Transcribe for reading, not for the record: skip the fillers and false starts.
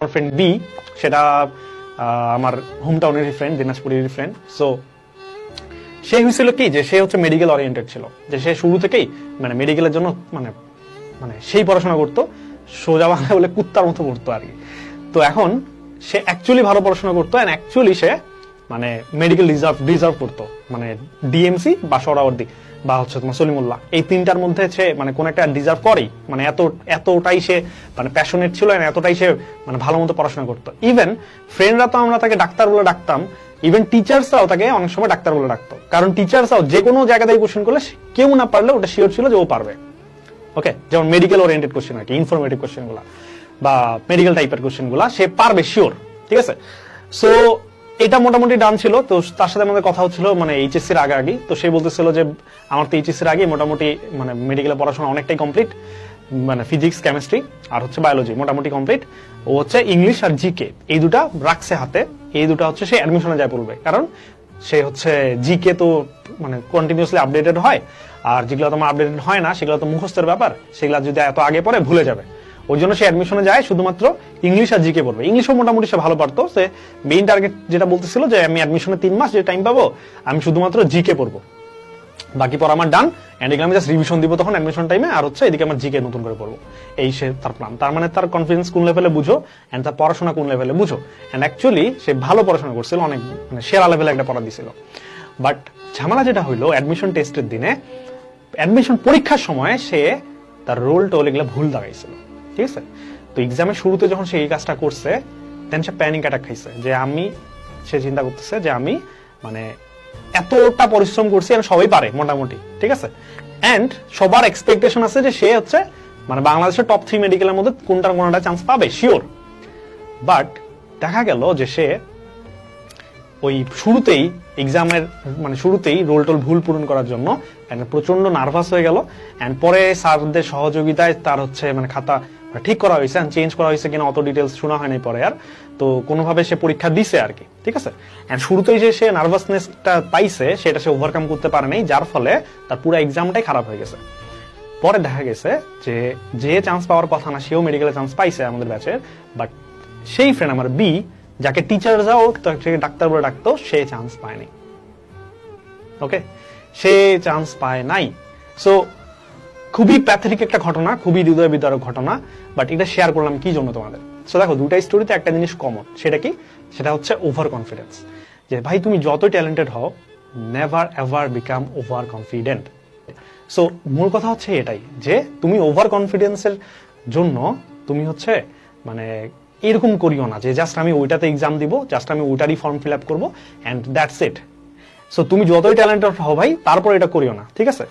আমার friend B, সেটা আমার হোম টাউনেরই ফ্রেন্ড, দিনাজপুরেরই ফ্রেন্ড। সো সে হয়েছিল কি যে সে হচ্ছে মেডিকেল ওরিয়েন্টেড ছিল, যে সে শুরু থেকেই মানে মেডিকেলের জন্য মানে মানে সেই পড়াশোনা করতো, সোজা বাংলা বলে কুত্তার মতো পড়তো আর কি। তো এখন সে অ্যাকচুয়ালি ভালো পড়াশোনা করতো, এন্ড অ্যাকচুয়ালি সে মানে মেডিকেল ডিজার্ভ করতো, মানে ডিএমসি বা সোহরাওয়ার্দী বা হচ্ছে তোমার সলিমুল্লাহ, এই তিনটার মধ্যে সে মানে কোন একটা ডিজার্ভ করেই, মানে এতটাই সে মানে প্যাশনেট ছিল, এতটাই সে মানে ভালো মতো পড়াশোনা করতো। ইভেন ফ্রেন্ডরা তো আমরা তাকে ডাক্তার বলে ডাকতাম, ইভেন টিচার্সরাও তাকে অনেক সময় ডাক্তার বলে ডাকতো, কারণ টিচার্সরাও যে কোনো জায়গা থেকে কোশ্চেন করলে কেউ না পারলে ওটা শিওর ছিল যে ও পারবে। ওকে, যেমন মেডিকেল ওরিয়েন্টেড কোশ্চেন আর কি, ইনফরমেটিভ কোশ্চেন গুলা বা মেডিকেল টাইপের কোশ্চেন গুলা সে পারবে শিওর, ঠিক আছে। সো এটা মোটামুটি ডান ছিল। তো তার সাথে আমাদের কথা হচ্ছিল মানে এইচএসসির আগে। তো সে বলতেছিল যে আমার তো এইচএসসির আগে মোটামুটি মানে মেডিকেলের পড়াশোনা অনেকটাই কমপ্লিট, মানে ফিজিক্স, কেমিস্ট্রি আর হচ্ছে বায়োলজি মোটামুটি কমপ্লিট। ও হচ্ছে ইংলিশ আর জিকে এই দুটা রাখছে হাতে, এই দুটা হচ্ছে সে অ্যাডমিশনে যায় পড়বে, কারণ সে হচ্ছে জিকে তো মানে কন্টিনিউসলি আপডেটেড হয়, আর যেগুলো তোমার আপডেটেড হয় না সেগুলো তো মুখস্থের ব্যাপার, সেগুলো যদি এত আগে পরে ভুলে যাবে। ওই জন্য সে অ্যাডমিশনে যায় শুধুমাত্র ইংলিশ আর জিকে পড়বে। ইংলিশও মোটামুটি সে ভালো পারতো। সে মেইন টার্গেট যেটা বলতেছিল যে আমি অ্যাডমিশনে 3 মাস যে টাইম পাবো আমি শুধুমাত্র জিকে পড়বো, বাকি পর আমার ডান, এন্ড এগুলো আমি জাস্ট রিভিশন দিব তখন অ্যাডমিশন টাইমে, আর হচ্ছে এদিকে আমার জিকে নতুন করে পড়বো। এই সে তার প্ল্যান। তার মানে তার কনফিডেন্স কোন লেভেলে বুঝো, এন্ড তার পড়াশোনা কোন লেভেলে বুঝো। এন্ড অ্যাকচুয়ালি সে ভালো পড়াশোনা করছিল, অনেক মানে সেরা লেভেলে একটা পড়া দিছিল। বাট ঝামেলা যেটা হইলো অ্যাডমিশন টেস্টের দিনে, অ্যাডমিশন পরীক্ষার সময় সে তার রোল টোল এগুলো ভুল দাগাইছিল, ঠিক আছে। তো এক্সামের শুরুতে যখন সে এই কাজটা করছে, দেন সে প্যানিক অ্যাটাক খাইছে, যে সে চিন্তা করতেছে যে আমি মানে এতটা পরিশ্রম করছি, আমি সবাই পারে মোটামুটি, ঠিক আছে। এন্ড সবার এক্সপেকটেশন আছে যে সে হচ্ছে মানে বাংলাদেশের টপ 3 মেডিকেলের মধ্যে কোনটা চান্স পাবে শিওর। বাট দেখা গেল যে সে ওই শুরুতেই এক্সামের মানে শুরুতেই রোল টোল ভুল পূরণ করার জন্য প্রচন্ড নার্ভাস হয়ে গেল। এন্ড পরে স্যারদের সহযোগিতায় তার হচ্ছে মানে খাতা ঠিক করা হয়েছে, চেঞ্জ করা হয়েছে কিনা অত ডিটেলস শোনা হয়নি পরে আর। তো কোনোভাবে সে পরীক্ষা দিছে আর কি, ঠিক আছে। এন্ড শুরুতেই যে সে নার্ভাসনেসটা পাইছে সেটা সে ওভারকাম করতে পারে নাই, যার ফলে তার পুরো এক্সামটাই খারাপ হয়ে গেছে। পরে দেখা গেছে যে চান্স পাওয়ার কথা না সেও মেডিকেলে চান্স পাইছে আমাদের ব্যাচের, বাট সেই ফ্রেন্ড আমার বি, যাকে টিচাররাও তাকে ডাক্তার বলে ডাকতো, সে চান্স পায়নি। ওকে, সে চান্স পায় নাই। সো খুবই প্যাথেটিক একটা ঘটনা, খুবই হৃদয় বিদারক ঘটনা, বাট এটা শেয়ার করলাম কি জন্য তোমাদের। সো দেখো, দুইটা স্টোরিতে একটা জিনিস কমন, সেটা কি? সেটা হচ্ছে ওভার কনফিডেন্স। যে ভাই তুমি যতই ট্যালেন্টেড হও, never ever become over confident. So মূল কথা হচ্ছে এটাই, যে তুমি ওভার কনফিডেন্সের জন্য তুমি হচ্ছে মানে এরকম করিও না যে জাস্ট আমি ওইটাতে এক্সাম দিব, জাস্ট আমি ওইটারই ফর্ম ফিল আপ করবো, এন্ড দ্যাটস ইট। সো তুমি যতই ট্যালেন্টেড হও ভাই, তারপর এটা করিও না, ঠিক আছে।